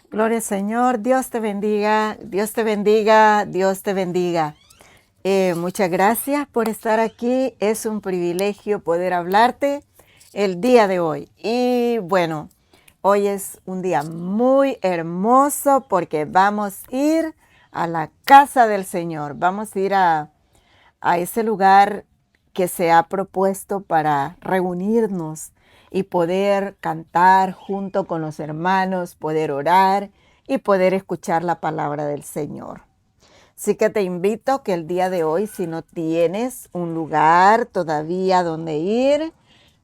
Gloria al Señor, Dios te bendiga, Dios te bendiga, Dios te bendiga. Muchas gracias por estar aquí, es un privilegio poder hablarte el día de hoy. Y bueno, hoy es un día muy hermoso porque vamos a ir a la casa del Señor, vamos a ir a ese lugar que se ha propuesto para reunirnos y poder cantar junto con los hermanos, poder orar y poder escuchar la palabra del Señor. Así que te invito que el día de hoy, si no tienes un lugar todavía donde ir,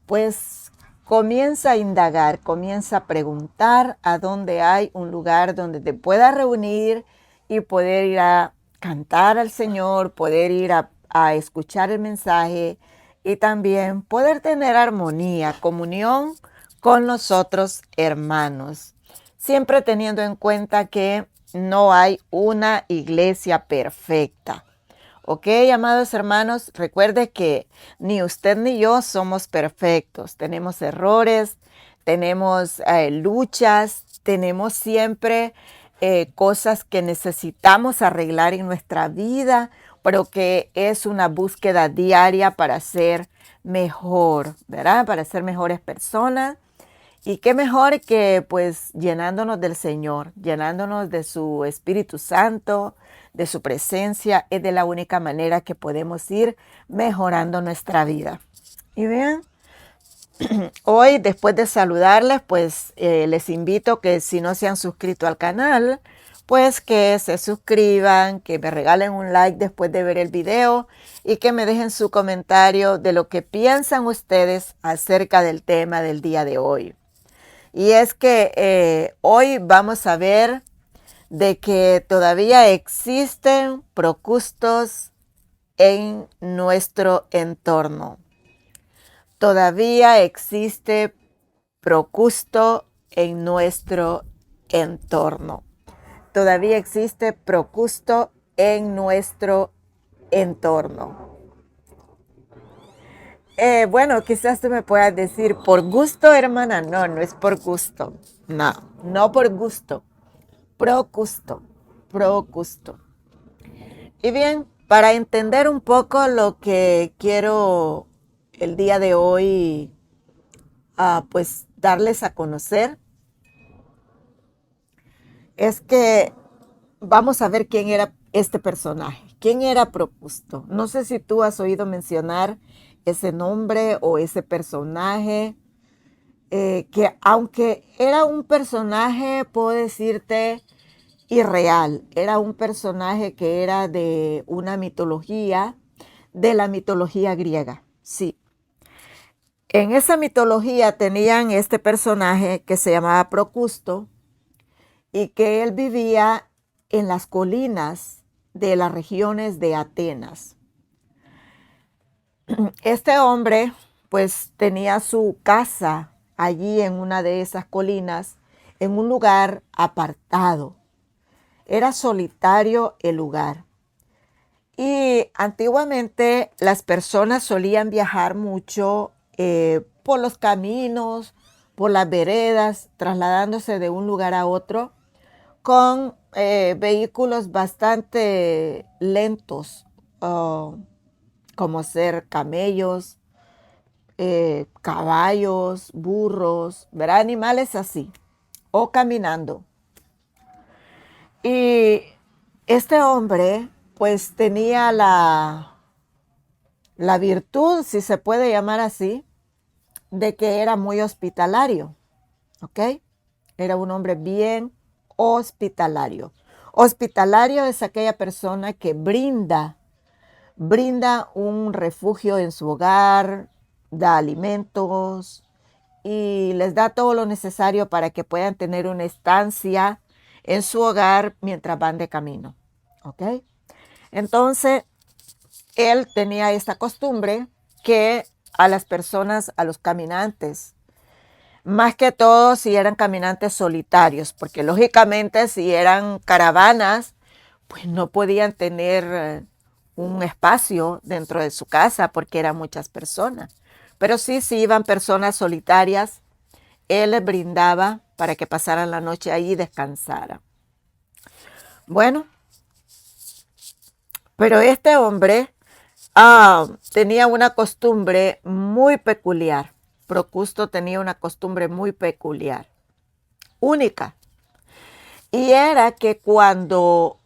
pues comienza a indagar, comienza a preguntar a dónde hay un lugar donde te puedas reunir y poder ir a cantar al Señor, poder ir a escuchar el mensaje y también poder tener armonía, comunión con los otros hermanos. Siempre teniendo en cuenta que no hay una iglesia perfecta. Ok, amados hermanos, recuerde que ni usted ni yo somos perfectos. Tenemos errores, tenemos luchas, tenemos siempre cosas que necesitamos arreglar en nuestra vida, pero que es una búsqueda diaria para ser mejor, ¿verdad? Para ser mejores personas. Y qué mejor que pues llenándonos del Señor, llenándonos de su Espíritu Santo, de su presencia, es de la única manera que podemos ir mejorando nuestra vida. Y vean, hoy después de saludarles, pues les invito que si no se han suscrito al canal, pues que se suscriban, que me regalen un like después de ver el video y que me dejen su comentario de lo que piensan ustedes acerca del tema del día de hoy. Y es que hoy vamos a ver de que todavía existen procustos en nuestro entorno. Todavía existe procusto en nuestro entorno. Todavía existe procusto en nuestro entorno. Bueno, quizás tú me puedas decir, ¿por gusto, hermana? No, no es por gusto. No, no por gusto. Procusto. Procusto. Y bien, para entender un poco lo que quiero el día de hoy, pues darles a conocer, es que vamos a ver quién era este personaje. ¿Quién era Procusto? No sé si tú has oído mencionar ese nombre o ese personaje. Que aunque era un personaje, puedo decirte, irreal, era un personaje que era de una mitología, de la mitología griega, sí. En esa mitología tenían este personaje que se llamaba Procusto y que él vivía en las colinas de las regiones de Atenas. Este hombre pues tenía su casa allí en una de esas colinas, en un lugar apartado. Era solitario el lugar. Y antiguamente las personas solían viajar mucho por los caminos, por las veredas, trasladándose de un lugar a otro con vehículos bastante lentos, como ser camellos, caballos, burros, ¿verdad? Animales así, o caminando. Y este hombre pues tenía la virtud, si se puede llamar así, de que era muy hospitalario, ¿ok? Era un hombre bien hospitalario. Hospitalario es aquella persona que brinda un refugio en su hogar, da alimentos y les da todo lo necesario para que puedan tener una estancia en su hogar mientras van de camino. ¿Ok? Entonces, él tenía esta costumbre que a las personas, a los caminantes, más que todo si eran caminantes solitarios, porque lógicamente si eran caravanas, pues no podían tener un espacio dentro de su casa porque eran muchas personas. Pero sí, si iban personas solitarias, él les brindaba para que pasaran la noche ahí y descansaran. Bueno, pero este hombre tenía una costumbre muy peculiar. Procusto tenía una costumbre muy peculiar, única. Y era que cuando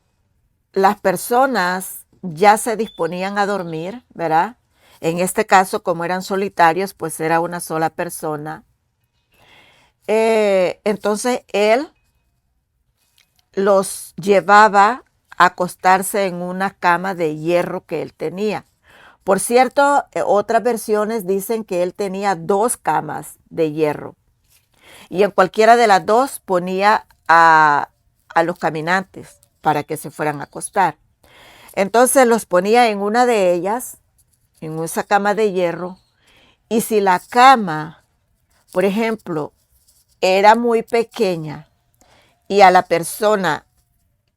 las personas ya se disponían a dormir, ¿verdad? En este caso, como eran solitarios, pues era una sola persona. Entonces él los llevaba a acostarse en una cama de hierro que él tenía. Por cierto, otras versiones dicen que él tenía 2 camas de hierro y en cualquiera de las 2 ponía a los caminantes para que se fueran a acostar. Entonces los ponía en una de ellas, en esa cama de hierro, y si la cama, por ejemplo, era muy pequeña y a la persona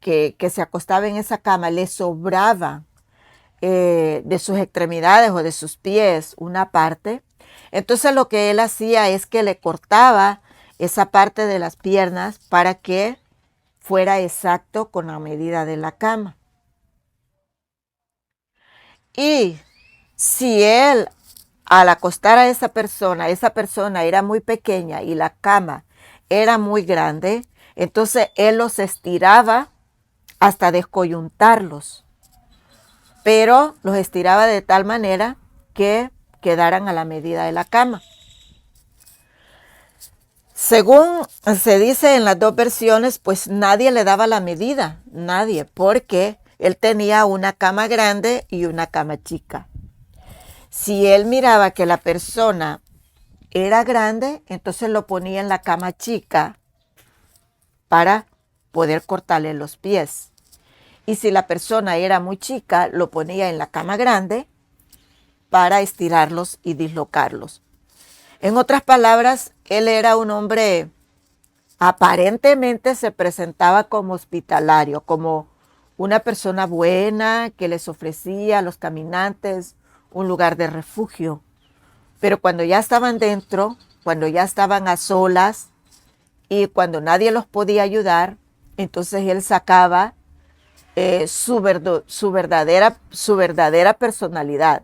que se acostaba en esa cama le sobraba de sus extremidades o de sus pies una parte, entonces lo que él hacía es que le cortaba esa parte de las piernas para que fuera exacto con la medida de la cama. Y si él, al acostar a esa persona era muy pequeña y la cama era muy grande, entonces él los estiraba hasta descoyuntarlos, pero los estiraba de tal manera que quedaran a la medida de la cama. Según se dice en las 2 versiones, pues nadie le daba la medida, nadie, porque él tenía una cama grande y una cama chica. Si él miraba que la persona era grande, entonces lo ponía en la cama chica para poder cortarle los pies. Y si la persona era muy chica, lo ponía en la cama grande para estirarlos y dislocarlos. En otras palabras, él era un hombre, aparentemente se presentaba como hospitalario, como una persona buena que les ofrecía a los caminantes un lugar de refugio. Pero cuando ya estaban dentro, cuando ya estaban a solas y cuando nadie los podía ayudar, entonces él sacaba su verdadera personalidad,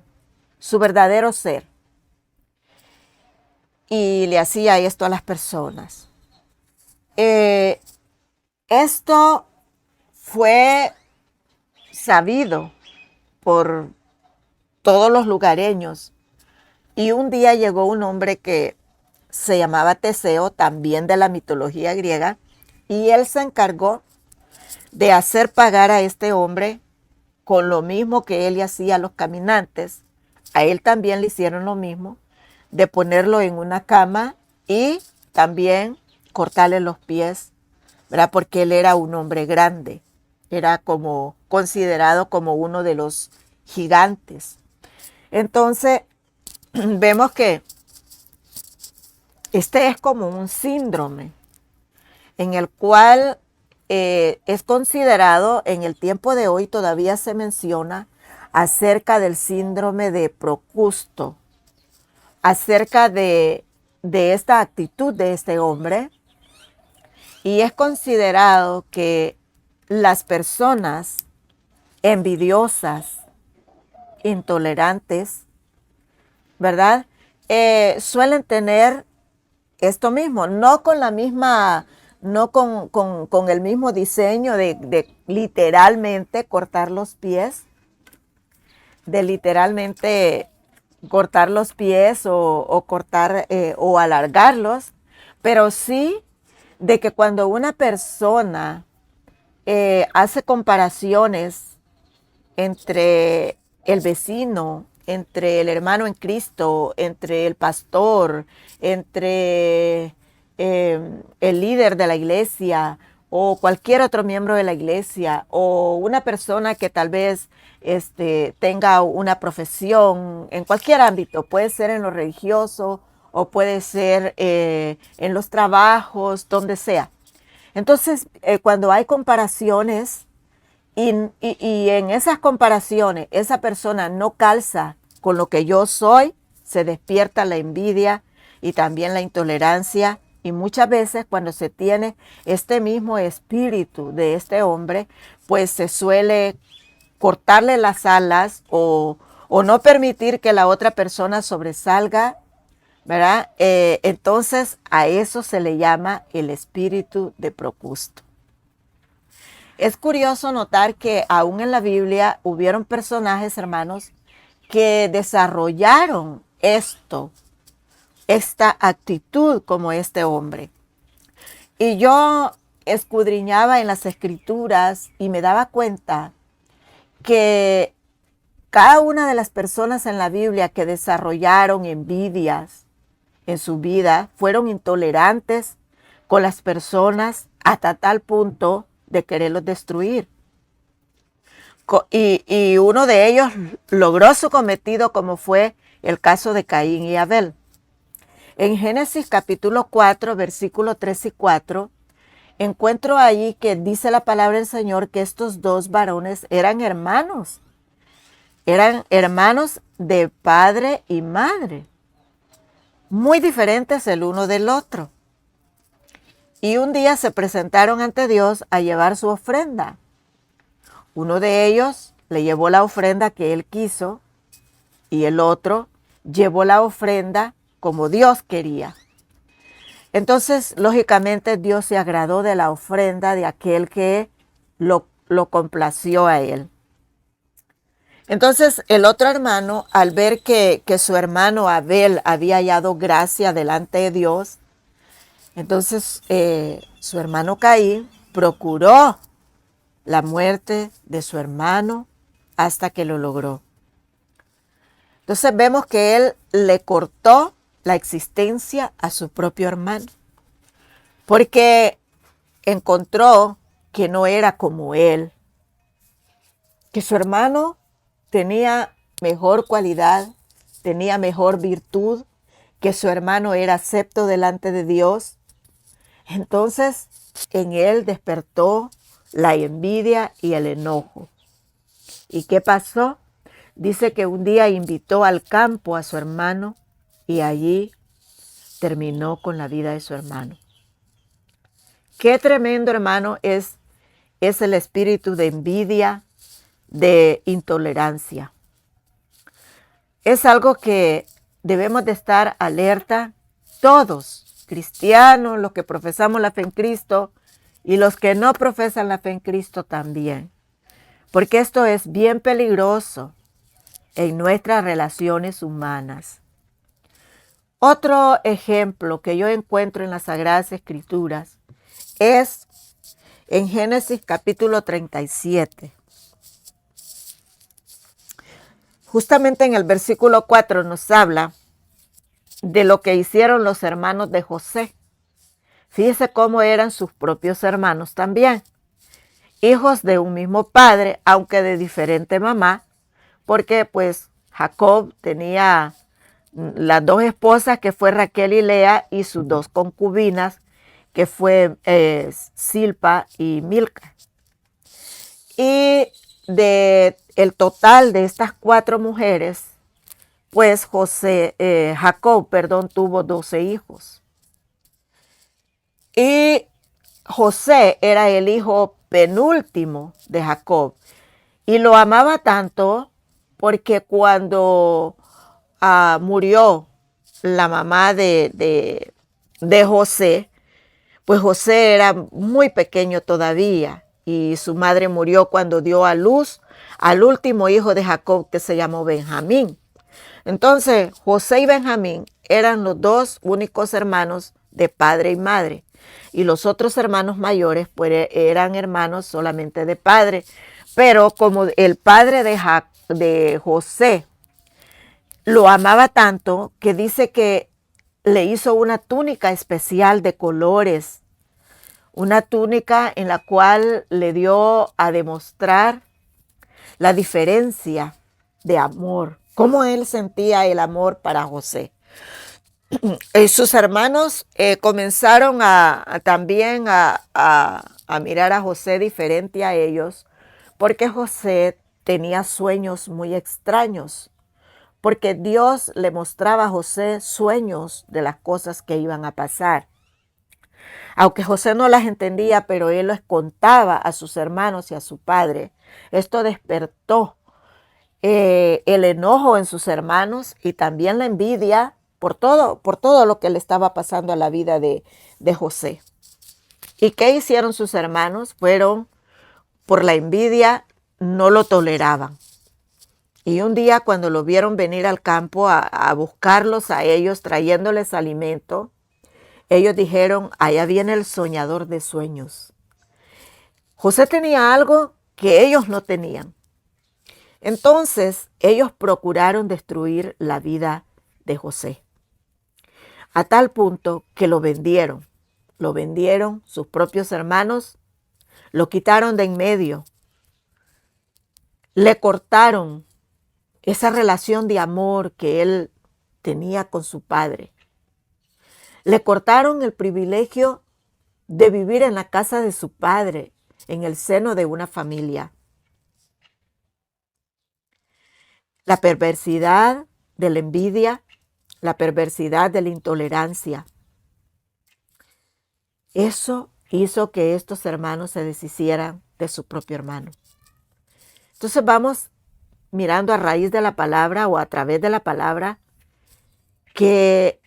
su verdadero ser. Y le hacía esto a las personas. Esto fue sabido por todos los lugareños. Y un día llegó un hombre que se llamaba Teseo, también de la mitología griega, y él se encargó de hacer pagar a este hombre con lo mismo que él le hacía a los caminantes. A él también le hicieron lo mismo, de ponerlo en una cama y también cortarle los pies, ¿verdad? Porque él era un hombre grande, era como considerado como uno de los gigantes. Entonces, vemos que este es como un síndrome en el cual es considerado, en el tiempo de hoy todavía se menciona acerca del síndrome de Procusto, acerca de esta actitud de este hombre, y es considerado que las personas envidiosas, intolerantes, ¿verdad? Suelen tener esto mismo, no con la misma, no con el mismo diseño de literalmente cortar los pies, de literalmente cortar los pies o cortar o alargarlos, pero sí de que cuando una persona hace comparaciones entre el vecino, entre el hermano en Cristo, entre el pastor, entre el líder de la iglesia o cualquier otro miembro de la iglesia o una persona que tal vez tenga una profesión en cualquier ámbito, puede ser en lo religioso o puede ser en los trabajos, donde sea. Entonces, cuando hay comparaciones y en esas comparaciones esa persona no calza con lo que yo soy, se despierta la envidia y también la intolerancia Y muchas veces cuando se tiene este mismo espíritu de este hombre, pues se suele cortarle las alas o no permitir que la otra persona sobresalga, ¿verdad? Entonces a eso se le llama el espíritu de Procusto. Es curioso notar que aún en la Biblia hubieron personajes, hermanos, que desarrollaron esta actitud como este hombre. Y yo escudriñaba en las escrituras y me daba cuenta que cada una de las personas en la Biblia que desarrollaron envidias en su vida fueron intolerantes con las personas hasta tal punto de quererlos destruir. Y uno de ellos logró su cometido, como fue el caso de Caín y Abel. En Génesis capítulo 4, versículos 3 y 4, encuentro ahí que dice la palabra del Señor que estos dos varones eran hermanos de padre y madre, muy diferentes el uno del otro. Y un día se presentaron ante Dios a llevar su ofrenda. Uno de ellos le llevó la ofrenda que él quiso y el otro llevó la ofrenda como Dios quería. Entonces, lógicamente, Dios se agradó de la ofrenda de aquel que lo complació a él. Entonces, el otro hermano, al ver que su hermano Abel había hallado gracia delante de Dios, entonces su hermano Caín procuró la muerte de su hermano hasta que lo logró. Entonces vemos que él le cortó la existencia a su propio hermano, porque encontró que no era como él, que su hermano tenía mejor cualidad, tenía mejor virtud, que su hermano era acepto delante de Dios. Entonces en él despertó la envidia y el enojo. ¿Y qué pasó? Dice que un día invitó al campo a su hermano y allí terminó con la vida de su hermano. Qué tremendo, hermano, es el espíritu de envidia, de intolerancia. Es algo que debemos de estar alerta todos, cristianos, los que profesamos la fe en Cristo y los que no profesan la fe en Cristo también. Porque esto es bien peligroso en nuestras relaciones humanas. Otro ejemplo que yo encuentro en las Sagradas Escrituras es en Génesis capítulo 37. Justamente en el versículo 4 nos habla de lo que hicieron los hermanos de José. Fíjese cómo eran sus propios hermanos también, hijos de un mismo padre, aunque de diferente mamá, porque pues Jacob tenía las dos esposas que fue Raquel y Lea y sus dos concubinas que fue Silpa y Milca. Y de el total de estas 4 mujeres, pues Jacob tuvo 12 hijos. Y José era el hijo penúltimo de Jacob y lo amaba tanto porque cuando murió la mamá de José, pues José era muy pequeño todavía y su madre murió cuando dio a luz al último hijo de Jacob, que se llamó Benjamín. Entonces José y Benjamín eran los 2 únicos hermanos de padre y madre, y los otros hermanos mayores pues eran hermanos solamente de padre. Pero como el padre de José lo amaba tanto, que dice que le hizo una túnica especial de colores, una túnica en la cual le dio a demostrar la diferencia de amor, cómo él sentía el amor para José. Sus hermanos comenzaron también a mirar a José diferente a ellos, porque José tenía sueños muy extraños, porque Dios le mostraba a José sueños de las cosas que iban a pasar. Aunque José no las entendía, pero él les contaba a sus hermanos y a su padre. Esto despertó el enojo en sus hermanos y también la envidia por todo lo que le estaba pasando a la vida de José. ¿Y qué hicieron sus hermanos? Fueron por la envidia, no lo toleraban. Y un día cuando lo vieron venir al campo a buscarlos a ellos, trayéndoles alimento, ellos dijeron, allá viene el soñador de sueños. José tenía algo que ellos no tenían. Entonces ellos procuraron destruir la vida de José, a tal punto que lo vendieron. Lo vendieron sus propios hermanos, lo quitaron de en medio, le cortaron esa relación de amor que él tenía con su padre. Le cortaron el privilegio de vivir en la casa de su padre, en el seno de una familia. La perversidad de la envidia, la perversidad de la intolerancia. Eso hizo que estos hermanos se deshicieran de su propio hermano. Entonces vamos mirando a raíz de la palabra o a través de la palabra que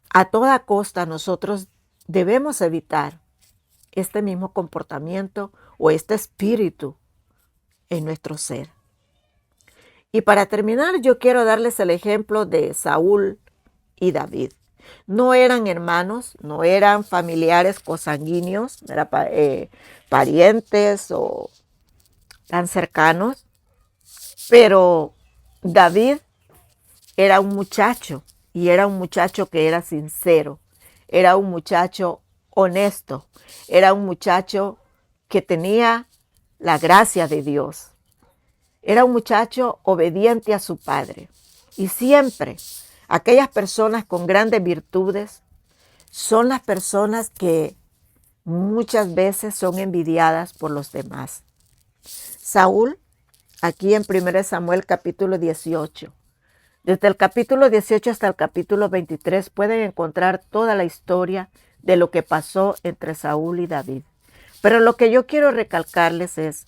a toda costa nosotros debemos evitar este mismo comportamiento o este espíritu en nuestro ser. Y para terminar, yo quiero darles el ejemplo de Saúl y David. No eran hermanos, no eran familiares consanguíneos, no eran parientes o tan cercanos, pero David era un muchacho y era un muchacho que era sincero, era un muchacho honesto, era un muchacho que tenía la gracia de Dios. Era un muchacho obediente a su padre. Y siempre aquellas personas con grandes virtudes son las personas que muchas veces son envidiadas por los demás. Saúl, aquí en 1 Samuel capítulo 18. Desde el capítulo 18 hasta el capítulo 23 pueden encontrar toda la historia de lo que pasó entre Saúl y David. Pero lo que yo quiero recalcarles es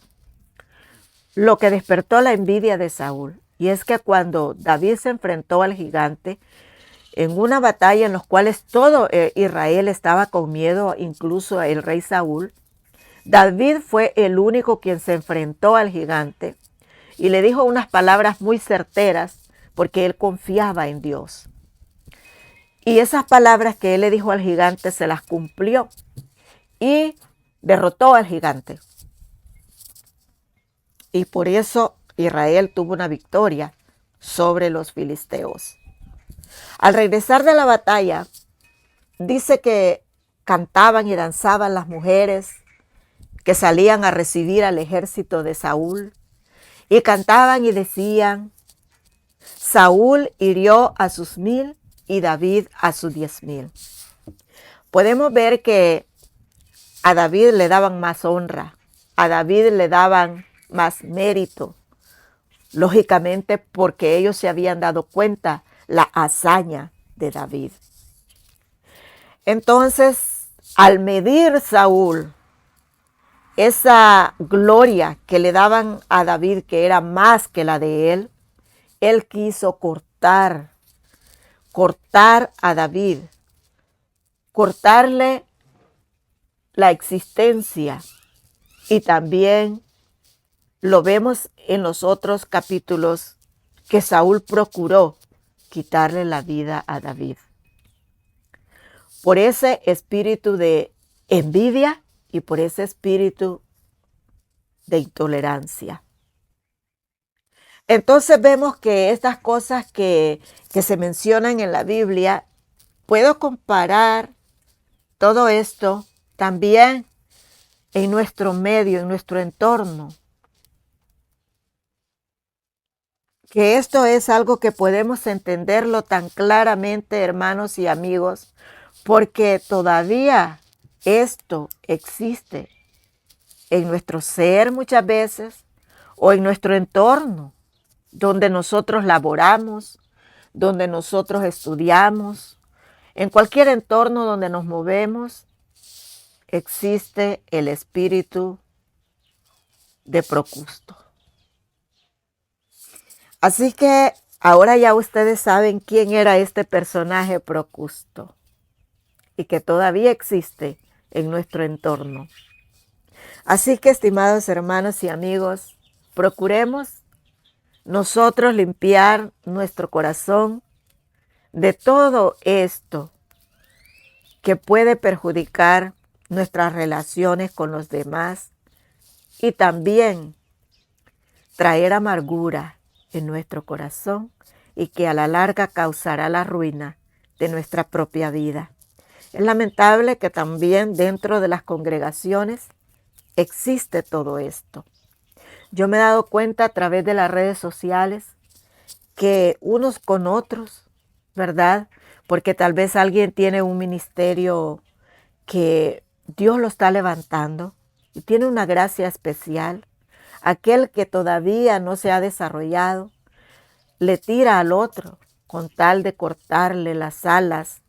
lo que despertó la envidia de Saúl. Y es que cuando David se enfrentó al gigante en una batalla en la cual todo Israel estaba con miedo, incluso el rey Saúl, David fue el único quien se enfrentó al gigante y le dijo unas palabras muy certeras porque él confiaba en Dios. Y esas palabras que él le dijo al gigante se las cumplió y derrotó al gigante. Y por eso Israel tuvo una victoria sobre los filisteos. Al regresar de la batalla, dice que cantaban y danzaban las mujeres que salían a recibir al ejército de Saúl. Y cantaban y decían, Saúl hirió a sus 1000 y David a sus 10,000. Podemos ver que a David le daban más honra, a David le daban más mérito, lógicamente porque ellos se habían dado cuenta la hazaña de David. Entonces, al medir Saúl esa gloria que le daban a David, que era más que la de él quiso cortar a David, cortarle la existencia. Y también lo vemos en los otros capítulos que Saúl procuró quitarle la vida a David. Por ese espíritu de envidia y por ese espíritu de intolerancia. Entonces vemos que estas cosas que se mencionan en la Biblia, puedo comparar todo esto también en nuestro medio, en nuestro entorno. Que esto es algo que podemos entenderlo tan claramente, hermanos y amigos, porque todavía esto existe en nuestro ser muchas veces o en nuestro entorno, donde nosotros laboramos, donde nosotros estudiamos, en cualquier entorno donde nos movemos, existe el espíritu de Procusto. Así que ahora ya ustedes saben quién era este personaje Procusto y que todavía existe en nuestro entorno. Así que, estimados hermanos y amigos, procuremos nosotros limpiar nuestro corazón de todo esto que puede perjudicar nuestras relaciones con los demás y también traer amargura en nuestro corazón y que a la larga causará la ruina de nuestra propia vida. Es lamentable que también dentro de las congregaciones existe todo esto. Yo me he dado cuenta a través de las redes sociales que unos con otros, ¿verdad? Porque tal vez alguien tiene un ministerio que Dios lo está levantando y tiene una gracia especial. Aquel que todavía no se ha desarrollado le tira al otro con tal de cortarle las alas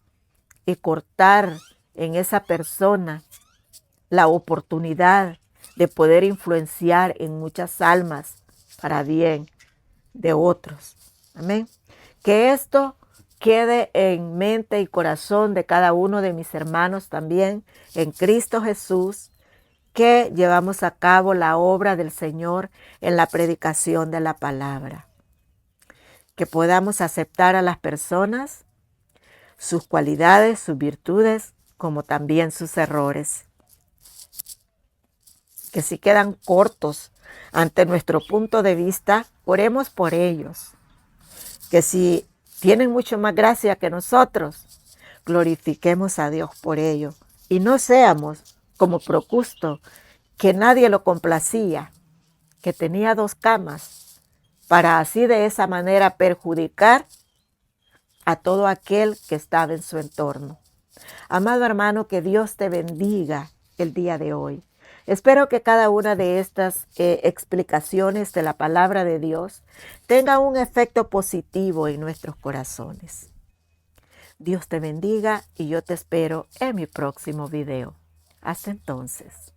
y cortar en esa persona la oportunidad de poder influenciar en muchas almas para bien de otros. Amén. Que esto quede en mente y corazón de cada uno de mis hermanos también en Cristo Jesús, que llevamos a cabo la obra del Señor en la predicación de la palabra. Que podamos aceptar a las personas, sus cualidades, sus virtudes, como también sus errores. Que si quedan cortos ante nuestro punto de vista, oremos por ellos. Que si tienen mucho más gracia que nosotros, glorifiquemos a Dios por ello. Y no seamos como Procusto, que nadie lo complacía, que tenía 2 camas, para así de esa manera perjudicar a todo aquel que estaba en su entorno. Amado hermano, que Dios te bendiga el día de hoy. Espero que cada una de estas explicaciones de la palabra de Dios tenga un efecto positivo en nuestros corazones. Dios te bendiga y yo te espero en mi próximo video. Hasta entonces.